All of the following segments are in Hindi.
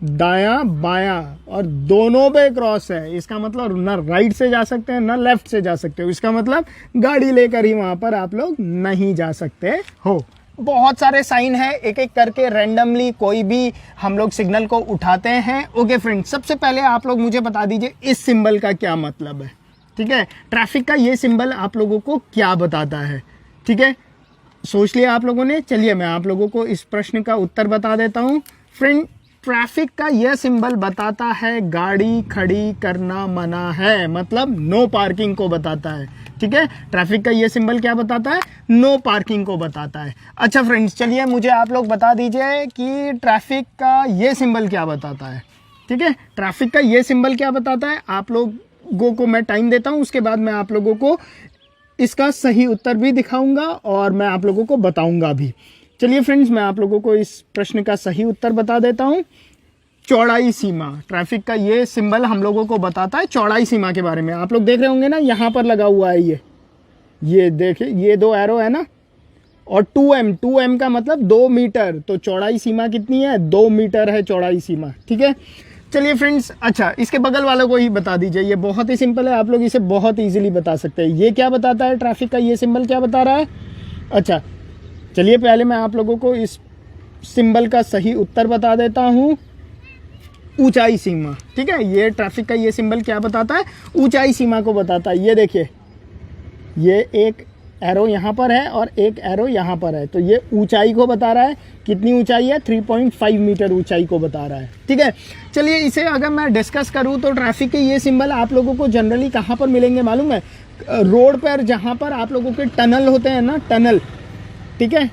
दायां बायां और दोनों पे क्रॉस है, इसका मतलब ना राइट से जा सकते हैं ना लेफ्ट से जा सकते हो, इसका मतलब गाड़ी लेकर ही वहां पर आप लोग नहीं जा सकते हो। बहुत सारे साइन है, एक एक करके रैंडमली कोई भी हम लोग सिग्नल को उठाते हैं। ओके फ्रेंड्स, सबसे पहले आप लोग मुझे बता दीजिए इस सिंबल का क्या मतलब है। ठीक है, ट्रैफिक का ये सिंबल आप लोगों को क्या बताता है। ठीक है, सोच लिया आप लोगों ने। चलिए मैं आप लोगों को इस प्रश्न का उत्तर बता देता हूं। फ्रेंड, ट्रैफिक का यह सिंबल बताता है गाड़ी खड़ी करना मना है, मतलब नो पार्किंग को बताता है। ठीक है, ट्रैफिक का यह सिंबल क्या बताता है, नो पार्किंग को बताता है। अच्छा फ्रेंड्स, चलिए मुझे आप लोग बता दीजिए कि ट्रैफिक का यह सिंबल क्या बताता है। ठीक है, ट्रैफिक का यह सिंबल क्या बताता है, आप लोगों को मैं टाइम देता हूं, उसके बाद मैं आप लोगों को इसका सही उत्तर भी दिखाऊंगा और मैं आप लोगों को बताऊंगा भी। चलिए फ्रेंड्स, मैं आप लोगों को इस प्रश्न का सही उत्तर बता देता हूं। चौड़ाई सीमा, ट्रैफिक का ये सिंबल हम लोगों को बताता है चौड़ाई सीमा के बारे में। आप लोग देख रहे होंगे ना, यहाँ पर लगा हुआ है ये देखिए, ये दो एरो है ना, और 2m का मतलब 2 मीटर, तो चौड़ाई सीमा कितनी है, 2 मीटर है चौड़ाई सीमा। ठीक है, चलिए फ्रेंड्स, अच्छा इसके बगल वालों को ही बता दीजिए, ये बहुत ही सिंपल है, आप लोग इसे बहुत इजीली बता सकते हैं। ये क्या बताता है, ट्रैफिक का ये सिंबल क्या बता रहा है। अच्छा चलिए पहले मैं आप लोगों को इस सिंबल का सही उत्तर बता देता हूँ, ऊंचाई सीमा। ठीक है, ये ट्रैफिक का ये सिंबल क्या बताता है, ऊंचाई सीमा को बताता है। ये देखिए, ये एक एरो यहाँ पर है और एक एरो यहाँ पर है, तो ये ऊंचाई को बता रहा है। कितनी ऊंचाई है, 3.5 मीटर ऊंचाई को बता रहा है। ठीक है, चलिए इसे अगर मैं डिस्कस करूँ तो ट्रैफिक के ये सिंबल आप लोगों को जनरली कहाँ पर मिलेंगे मालूम है, रोड पर, जहाँ पर आप लोगों के टनल होते हैं ना, टनल। ठीक है,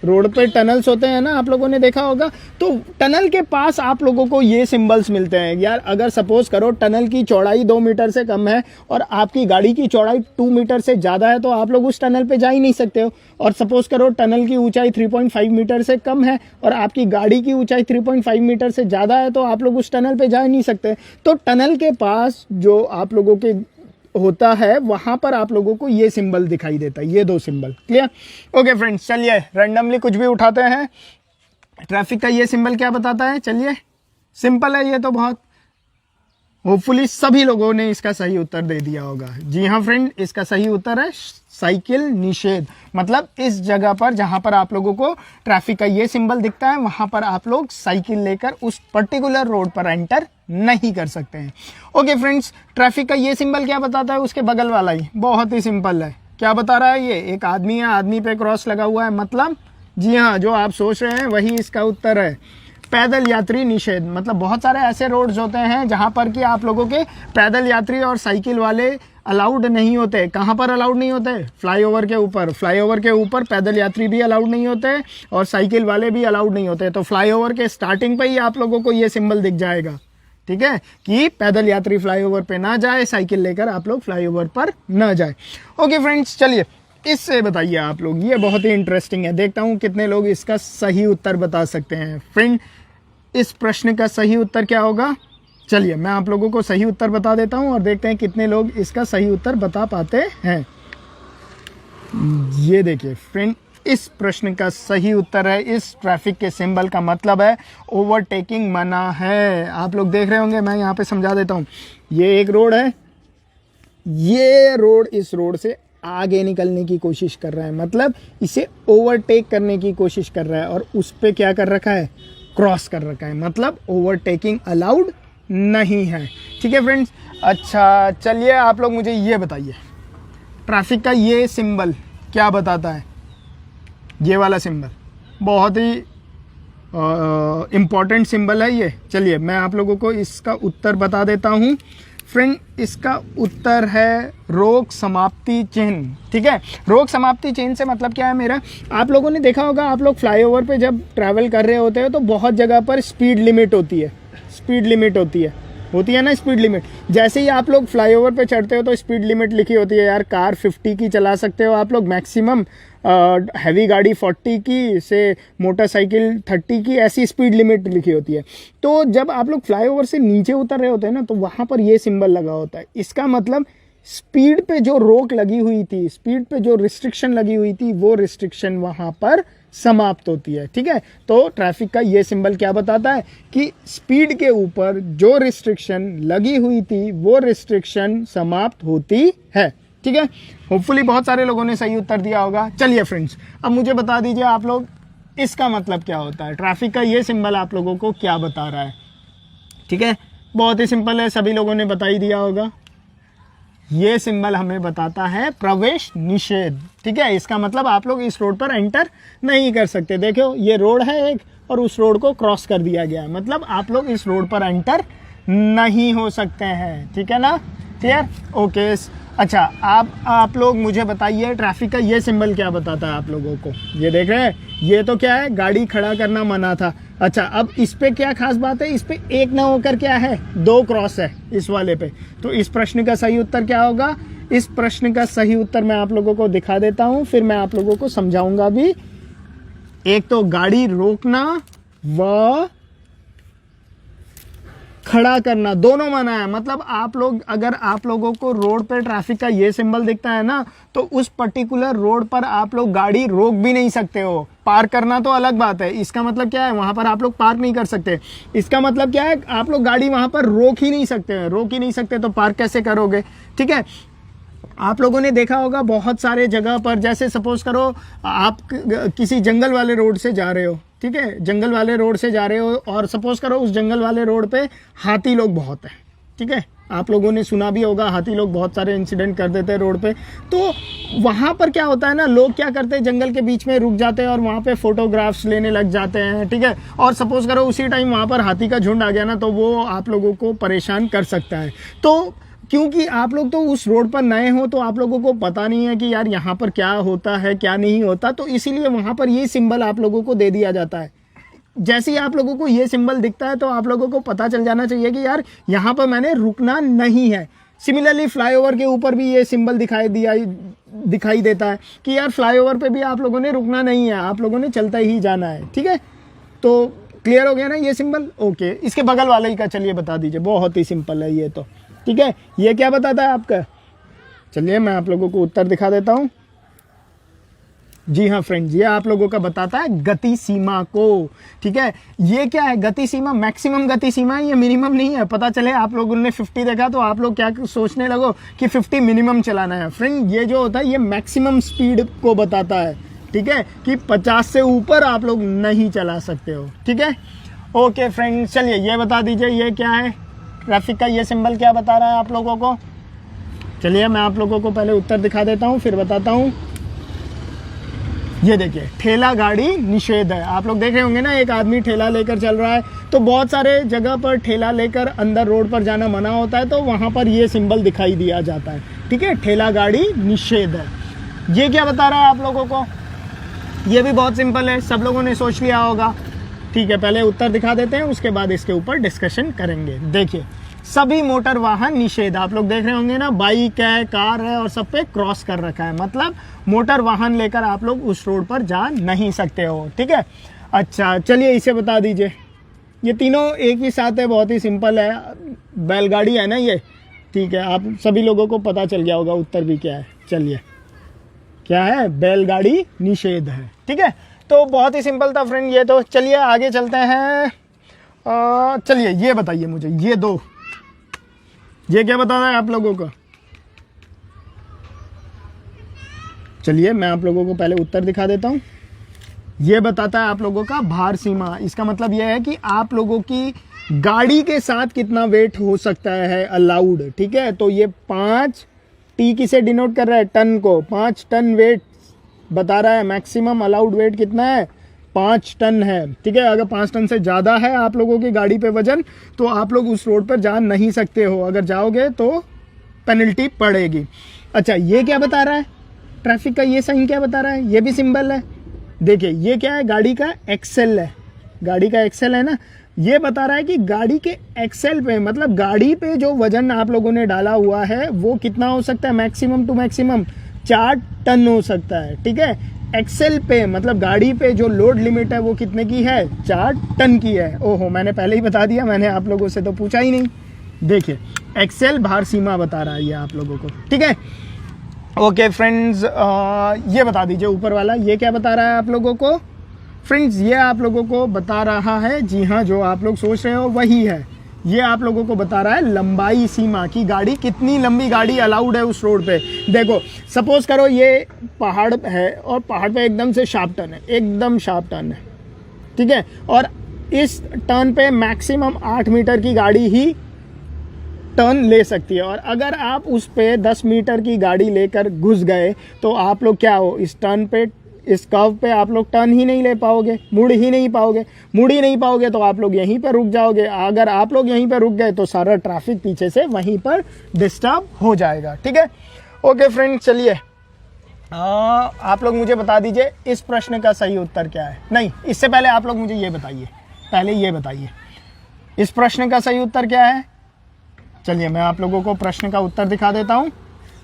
रोड पे टनल्स होते हैं ना, आप लोगों ने देखा होगा, तो टनल के पास आप लोगों को ये सिंबल्स मिलते हैं। यार अगर सपोज करो टनल की चौड़ाई 2 मीटर से कम है और आपकी गाड़ी की चौड़ाई 2 मीटर से ज़्यादा है, तो आप लोग उस टनल पे जा ही नहीं सकते हो। और सपोज करो टनल की ऊंचाई 3.5 मीटर से कम है और आपकी गाड़ी की ऊंचाई 3.5 मीटर से ज़्यादा है, तो आप लोग उस टनल पर जा ही नहीं सकते। तो टनल के पास जो आप लोगों के होता है, वहां पर आप लोगों को ये सिंबल दिखाई देता है, ये दो सिंबल। क्लियर। ओके फ्रेंड्स, चलिए रैंडमली कुछ भी उठाते हैं। ट्रैफिक का ये सिंबल क्या बताता है, चलिए सिंपल है ये तो बहुत, होपफुली सभी लोगों ने इसका सही उत्तर दे दिया होगा। जी हाँ फ्रेंड, इसका सही उत्तर है साइकिल निषेध। मतलब इस जगह पर जहां पर आप लोगों को ट्रैफिक का ये सिंबल दिखता है, वहां पर आप लोग साइकिल लेकर उस पर्टिकुलर रोड पर एंटर नहीं कर सकते हैं। ओके फ्रेंड्स, ट्रैफिक का ये सिंबल क्या बताता है, उसके बगल वाला ही बहुत ही सिंपल है। क्या बता रहा है, ये एक आदमी है, आदमी पे क्रॉस लगा हुआ है, मतलब जी हाँ, जो आप सोच रहे हैं वही इसका उत्तर है, पैदल यात्री निषेध। मतलब बहुत सारे ऐसे रोड्स होते हैं जहां पर कि आप लोगों के पैदल यात्री और साइकिल वाले अलाउड नहीं होते। कहां पर अलाउड नहीं होते, फ्लाईओवर के ऊपर। फ्लाईओवर के ऊपर पैदल यात्री भी अलाउड नहीं होते और साइकिल वाले भी अलाउड नहीं होते। तो फ्लाईओवर के स्टार्टिंग पे ही आप लोगों को ये सिंबल दिख जाएगा। ठीक है, कि पैदल यात्री फ्लाईओवर पे ना जाए, साइकिल लेकर आप लोग फ्लाईओवर पर ना जाए। ओके फ्रेंड्स, चलिए इससे बताइए आप लोग, ये बहुत ही इंटरेस्टिंग है, देखता हूं कितने लोग इसका सही उत्तर बता सकते हैं। फ्रेंड, इस प्रश्न का सही उत्तर क्या होगा, चलिए मैं आप लोगों को सही उत्तर बता देता हूं और देखते हैं कितने लोग इसका सही उत्तर बता पाते हैं। ये देखिए फ्रेंड, इस प्रश्न का सही उत्तर है, इस ट्रैफिक के सिंबल का मतलब है ओवरटेकिंग मना है। आप लोग देख रहे होंगे, मैं यहाँ पे समझा देता हूँ। ये एक रोड है, ये रोड इस रोड से आगे निकलने की कोशिश कर रहा है, मतलब इसे ओवरटेक करने की कोशिश कर रहा है और उस पे क्या कर रखा है, क्रॉस कर रखा है, मतलब ओवरटेकिंग अलाउड नहीं है। ठीक है फ्रेंड्स। अच्छा चलिए आप लोग मुझे ये बताइए, ट्रैफिक का ये सिंबल क्या बताता है, ये वाला सिंबल बहुत ही इम्पॉर्टेंट सिंबल है ये। चलिए मैं आप लोगों को इसका उत्तर बता देता हूँ। फ्रेंड, इसका उत्तर है रोक समाप्ति चिन्ह। ठीक है, रोक समाप्ति चिन्ह से मतलब क्या है मेरा, आप लोगों ने देखा होगा, आप लोग फ्लाईओवर पे जब ट्रैवल कर रहे होते हो तो बहुत जगह पर स्पीड लिमिट होती है, स्पीड लिमिट होती है ना, स्पीड लिमिट। जैसे ही आप लोग फ्लाईओवर पे चढ़ते हो तो स्पीड लिमिट लिखी होती है, यार कार 50 की चला सकते हो आप लोग मैक्सिमम, हैवी गाड़ी 40 की से मोटरसाइकिल 30 की, ऐसी स्पीड लिमिट लिखी होती है। तो जब आप लोग फ्लाईओवर से नीचे उतर रहे होते हैं ना, तो वहाँ पर ये सिंबल लगा होता है। इसका मतलब स्पीड पे जो रोक लगी हुई थी, स्पीड पे जो रिस्ट्रिक्शन लगी हुई थी, वो रिस्ट्रिक्शन वहाँ पर समाप्त होती है। ठीक है, तो ट्रैफिक का ये सिंबल क्या बताता है कि स्पीड के ऊपर जो रिस्ट्रिक्शन लगी हुई थी वो रिस्ट्रिक्शन समाप्त होती है। ठीक है, होपफुली बहुत सारे लोगों ने सही उत्तर दिया होगा। चलिए फ्रेंड्स, अब मुझे बता दीजिए आप लोग इसका मतलब क्या होता है, ट्रैफिक का ये सिंबल आप लोगों को क्या बता रहा है। ठीक है, बहुत ही सिंपल है, सभी लोगों ने बता ही दिया होगा। ये सिंबल हमें बताता है प्रवेश निषेध। ठीक है, इसका मतलब आप लोग इस रोड पर एंटर नहीं कर सकते। देखो ये रोड है एक और उस रोड को क्रॉस कर दिया गया है, मतलब आप लोग इस रोड पर एंटर नहीं हो सकते हैं। ठीक है ना, क्लियर? ओके। अच्छा, आप लोग मुझे बताइए ट्रैफिक का ये सिंबल क्या बताता है आप लोगों को। ये देख रहे हैं, ये तो क्या है, गाड़ी खड़ा करना मना था। अच्छा, अब इस पे क्या खास बात है, इस पे एक ना होकर क्या है, 2 क्रॉस है इस वाले पे। तो इस प्रश्न का सही उत्तर क्या होगा? इस प्रश्न का सही उत्तर मैं आप लोगों को दिखा देता हूं, फिर मैं आप लोगों को समझाऊंगा भी। एक तो गाड़ी रोकना व खड़ा करना दोनों मना है। मतलब आप लोग, अगर आप लोगों को रोड पे ट्रैफिक का ये सिंबल दिखता है ना, तो उस पर्टिकुलर रोड पर आप लोग गाड़ी रोक भी नहीं सकते हो। पार्क करना तो अलग बात है, इसका मतलब क्या है, वहां पर आप लोग पार्क नहीं कर सकते। इसका मतलब क्या है, आप लोग गाड़ी वहां पर रोक ही नहीं सकते। रोक ही नहीं सकते तो पार्क कैसे करोगे? ठीक है, आप लोगों ने देखा होगा बहुत सारे जगह पर, जैसे सपोज करो आप किसी जंगल वाले रोड से जा रहे हो। ठीक है, जंगल वाले रोड से जा रहे हो और सपोज करो उस जंगल वाले रोड पे हाथी लोग बहुत हैं। ठीक है, आप लोगों ने सुना भी होगा हाथी लोग बहुत सारे इंसिडेंट कर देते हैं रोड पे। तो वहाँ पर क्या होता है ना, लोग क्या करते हैं, जंगल के बीच में रुक जाते हैं और वहाँ पे फोटोग्राफ्स लेने लग जाते हैं। ठीक है, और सपोज करो उसी टाइम वहाँ पर हाथी का झुंड आ गया ना, तो वो आप लोगों को परेशान कर सकता है। तो क्योंकि आप लोग तो उस रोड पर नए हो, तो आप लोगों को पता नहीं है कि यार यहाँ पर क्या होता है क्या नहीं होता, तो इसीलिए वहाँ पर ये सिंबल आप लोगों को दे दिया जाता है। जैसे ही आप लोगों को ये सिंबल दिखता है तो आप लोगों को पता चल जाना चाहिए कि यार यहाँ पर मैंने रुकना नहीं है। सिमिलरली फ्लाईओवर के ऊपर भी ये सिंबल दिखाई देता है कि यार फ्लाईओवर पे भी आप लोगों ने रुकना नहीं है, आप लोगों ने चलता ही जाना है। ठीक है, तो क्लियर हो गया ना ये सिंबल? ओके, इसके बगल वाले ही का चलिए बता दीजिए, बहुत ही सिंपल है ये तो। ठीक है, ये क्या बताता है आपका? चलिए मैं आप लोगों को उत्तर दिखा देता हूं। जी हाँ फ्रेंड्स, ये आप लोगों का बताता है गति सीमा को। ठीक है, ये क्या है, गति सीमा मैक्सिमम गति सीमा है, ये मिनिमम नहीं है। पता चले आप लोगों ने 50 देखा तो आप लोग क्या सोचने लगो कि 50 मिनिमम चलाना है। फ्रेंड, ये जो होता है ये मैक्सिमम स्पीड को बताता है। ठीक है, कि 50 से ऊपर आप लोग नहीं चला सकते हो। ठीक है, ओके फ्रेंड्स, चलिए ये बता दीजिए ये क्या है, ट्रैफिक का ये सिंबल क्या बता रहा है आप लोगों को। चलिए मैं आप लोगों को पहले उत्तर दिखा देता हूं, फिर बताता हूं। ये देखिए, ठेला गाड़ी निषेध है। आप लोग देख रहे होंगे ना, एक आदमी ठेला लेकर चल रहा है, तो बहुत सारे जगह पर ठेला लेकर अंदर रोड पर जाना मना होता है, तो वहां पर ये सिंबल दिखाई दिया जाता है। ठीक है, ठेला गाड़ी निषेध है। ये क्या बता रहा है आप लोगों को? ये भी बहुत सिंपल है, सब लोगों ने सोच लिया होगा। ठीक है, पहले उत्तर दिखा देते हैं, उसके बाद इसके ऊपर डिस्कशन करेंगे। देखिए, सभी मोटर वाहन निषेध, आप लोग देख रहे होंगे ना, बाइक है, कार है और सब पे क्रॉस कर रखा है, मतलब मोटर वाहन लेकर आप लोग उस रोड पर जा नहीं सकते हो। ठीक है, अच्छा चलिए इसे बता दीजिए। ये तीनों एक ही साथ है, बहुत ही सिंपल है, बैलगाड़ी है ना ये। ठीक है, आप सभी लोगों को पता चल गया होगा उत्तर भी क्या है। चलिए, क्या है, बैलगाड़ी निषेध है। ठीक है, तो बहुत ही सिंपल था फ्रेंड ये तो। चलिए आगे चलते हैं। चलिए ये बताइए मुझे, ये दो, ये क्या बता रहा है आप लोगों को? चलिए मैं आप लोगों को पहले उत्तर दिखा देता हूं। ये बताता है आप लोगों का भार सीमा। इसका मतलब यह है कि आप लोगों की गाड़ी के साथ कितना वेट हो सकता है अलाउड। ठीक है, तो ये 5 टी किसे डिनोट कर रहा है? टन को। 5 टन वेट बता रहा है। मैक्सिमम अलाउड वेट कितना है? 5 टन है। ठीक है, अगर 5 टन से ज़्यादा है आप लोगों की गाड़ी पे वजन, तो आप लोग उस रोड पर जा नहीं सकते हो। अगर जाओगे तो पेनल्टी पड़ेगी। अच्छा, ये क्या बता रहा है? ट्रैफिक का ये साइन क्या बता रहा है? ये भी सिंबल है। देखिए, ये क्या है? गाड़ी का एक्सेल है। गाड़ी का एक्सेल है ना, ये बता रहा है कि गाड़ी के एक्सेल पे, मतलब गाड़ी पे जो वजन आप लोगों ने डाला हुआ है वो कितना हो सकता है? मैक्सिमम टू मैक्सिमम 4 टन हो सकता है। ठीक है, एक्सेल पे मतलब गाड़ी पे जो लोड लिमिट है वो कितने की है? 4 टन की है। ओहो, मैंने पहले ही बता दिया, मैंने आप लोगों से तो पूछा ही नहीं। देखिए, एक्सेल भार सीमा बता रहा है ये आप लोगों को। ठीक है, ओके फ्रेंड्स, ये बता दीजिए ऊपर वाला, ये क्या बता रहा है आप लोगों को? फ्रेंड्स ये आप लोगों को बता रहा है, जी हाँ, जो आप लोग सोच रहे हो वही है। ये आप लोगों को बता रहा है लंबाई सीमा की, गाड़ी कितनी लंबी गाड़ी अलाउड है उस रोड पे। देखो सपोज करो ये पहाड़ है और पहाड़ पे एकदम से शार्प टर्न है, एकदम शार्प टर्न है, ठीक है, और इस टर्न पे मैक्सिमम 8 मीटर की गाड़ी ही टर्न ले सकती है। और अगर आप उस पे 10 मीटर की गाड़ी लेकर घुस गए तो आप लोग क्या हो, इस टर्न पे, इस कर्व पे आप लोग टर्न ही नहीं ले पाओगे, मुड़ ही नहीं पाओगे तो आप लोग यहीं पर रुक जाओगे। अगर आप लोग यहीं पर रुक गए तो सारा ट्रैफिक पीछे से वहीं पर डिस्टर्ब हो जाएगा, ठीक है। ओके फ्रेंड, चलिए आप लोग मुझे बता दीजिए इस प्रश्न का सही उत्तर क्या है। नहीं, इससे पहले आप लोग मुझे ये बताइए, इस प्रश्न का सही उत्तर क्या है। चलिए मैं आप लोगों को प्रश्न का उत्तर दिखा देता हूँ।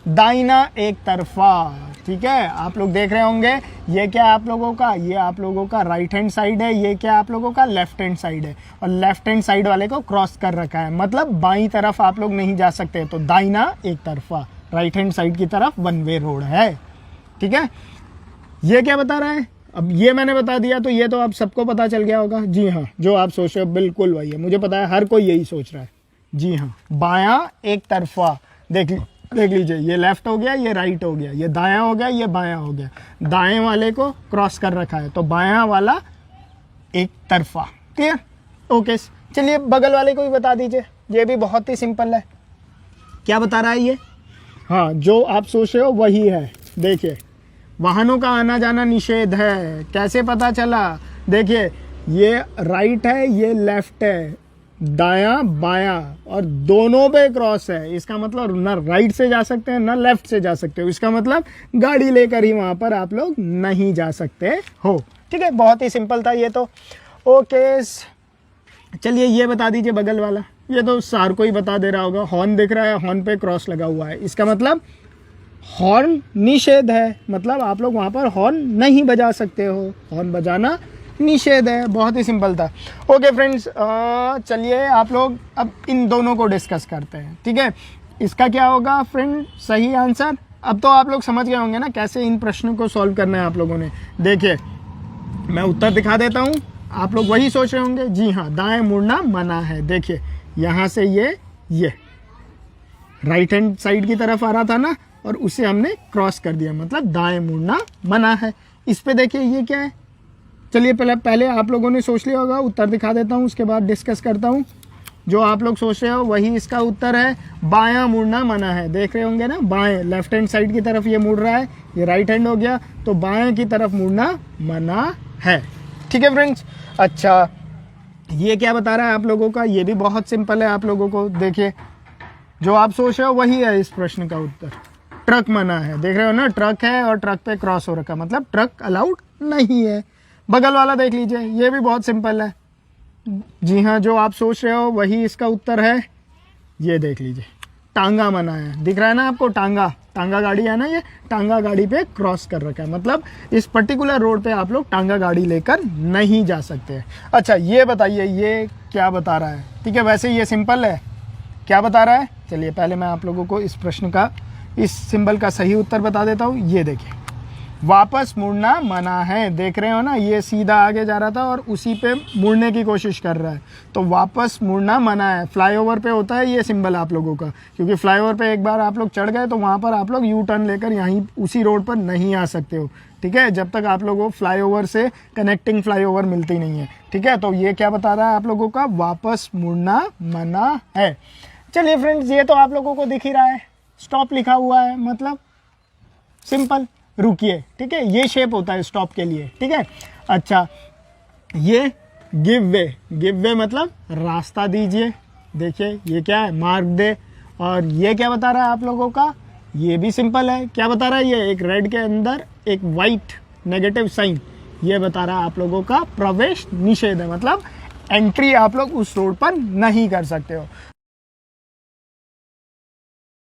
दाहिना एक तरफा, ठीक है। आप लोग देख रहे होंगे ये क्या आप लोगों का, ये आप लोगों का राइट हैंड साइड है, ये क्या आप लोगों का लेफ्ट हैंड साइड है, और लेफ्ट हैंड साइड वाले को क्रॉस कर रखा है, मतलब बाईं तरफ आप लोग नहीं जा सकते। तो दाहिना एक तरफा, राइट हैंड साइड की तरफ वन वे रोड है, ठीक है। ये क्या बता रहा है, अब ये मैंने बता दिया तो ये तो आप सबको पता चल गया होगा। जी हाँ, जो आप सोच रहे हो बिल्कुल वही है, मुझे पता है हर कोई यही सोच रहा है। जी हाँ, बायां एक तरफा, देख लीजिए, ये लेफ्ट हो गया, ये राइट हो गया, ये दायां हो गया, ये बायां हो गया, दाएं वाले को क्रॉस कर रखा है, तो बायां वाला एक तरफा, क्लियर। ओके, चलिए बगल वाले को भी बता दीजिए, ये भी बहुत ही सिंपल है। क्या बता रहा है ये, हाँ, जो आप सोच रहे हो वही है। देखिए, वाहनों का आना जाना निषेध है। कैसे पता चला, देखिए ये राइट है, ये लेफ्ट है, दायां बायां, और दोनों पे क्रॉस है। इसका मतलब ना राइट से जा सकते हैं ना लेफ्ट से जा सकते हो। इसका मतलब गाड़ी लेकर ही वहां पर आप लोग नहीं जा सकते हो, ठीक है। बहुत ही सिंपल था ये तो। ओके, चलिए ये बता दीजिए बगल वाला, ये तो सार को ही बता दे रहा होगा। हॉर्न दिख रहा है, हॉर्न पे क्रॉस लगा हुआ है, इसका मतलब हॉर्न निषेध है, मतलब आप लोग वहां पर हॉर्न नहीं बजा सकते हो, हॉर्न बजाना निषेध है। बहुत ही सिंपल था। ओके फ्रेंड्स, चलिए आप लोग अब इन दोनों को डिस्कस करते हैं, ठीक है। इसका क्या होगा फ्रेंड, सही आंसर। अब तो आप लोग समझ गए होंगे ना कैसे इन प्रश्नों को सॉल्व करना है आप लोगों ने। देखिए मैं उत्तर दिखा देता हूँ, आप लोग वही सोच रहे होंगे। जी हाँ, दाएं मुड़ना मना है। देखिए यहाँ से ये राइट हैंड साइड की तरफ आ रहा था ना, और उसे हमने क्रॉस कर दिया, मतलब दाएं मुड़ना मना है। इस पे देखिए ये क्या है। चलिए पहले आप लोगों ने सोच लिया होगा, उत्तर दिखा देता हूँ, उसके बाद डिस्कस करता हूँ। जो आप लोग सोच रहे हो वही इसका उत्तर है, बायां मुड़ना मना है। देख रहे होंगे ना, बाएं लेफ्ट हैंड साइड की तरफ ये मुड़ रहा है, ये राइट हैंड हो गया, तो बाएं की तरफ मुड़ना मना है, ठीक है फ्रेंड्स। अच्छा, ये क्या बता रहा है आप लोगों का, ये भी बहुत सिंपल है आप लोगों को। देखिए जो आप सोच रहे हो वही है इस प्रश्न का उत्तर, ट्रक मना है। देख रहे हो ना, ट्रक है और ट्रक पे क्रॉस हो रखा, मतलब ट्रक अलाउड नहीं है। बगल वाला देख लीजिए, ये भी बहुत सिंपल है। जी हाँ, जो आप सोच रहे हो वही इसका उत्तर है। ये देख लीजिए, टांगा मना है। दिख रहा है ना आपको, टांगा गाड़ी है ना, ये टांगा गाड़ी पे क्रॉस कर रखा है, मतलब इस पर्टिकुलर रोड पे आप लोग टांगा गाड़ी लेकर नहीं जा सकते। अच्छा ये बताइए ये क्या बता रहा है, ठीक है। वैसे ये सिंपल है, क्या बता रहा है, चलिए पहले मैं आप लोगों को इस प्रश्न का, इस सिंबल का सही उत्तर बता देता हूँ। ये देखिए, वापस मुड़ना मना है। देख रहे हो ना, ये सीधा आगे जा रहा था और उसी पे मुड़ने की कोशिश कर रहा है, तो वापस मुड़ना मना है। फ्लाईओवर पे होता है ये सिंबल आप लोगों का, क्योंकि फ्लाईओवर पे एक बार आप लोग चढ़ गए तो वहाँ पर आप लोग यू टर्न लेकर यहीं उसी रोड पर नहीं आ सकते हो, ठीक है, जब तक आप लोगों को फ्लाईओवर से कनेक्टिंग फ्लाईओवर मिलती नहीं है, ठीक है। तो ये क्या बता रहा है आप लोगों का, वापस मुड़ना मना है। चलिए फ्रेंड्स, ये तो आप लोगों को दिख ही रहा है, स्टॉप लिखा हुआ है, मतलब सिंपल, रुकिए, ठीक है। ये शेप होता है स्टॉप के लिए, ठीक है। अच्छा, ये गिव वे मतलब रास्ता दीजिए। देखिए ये क्या है, मार्ग दे। और ये क्या बता रहा है आप लोगों का, ये भी सिंपल है। क्या बता रहा है, ये एक रेड के अंदर एक वाइट नेगेटिव साइन, ये बता रहा है आप लोगों का प्रवेश निषेध है, मतलब एंट्री आप लोग उस रोड पर नहीं कर सकते हो।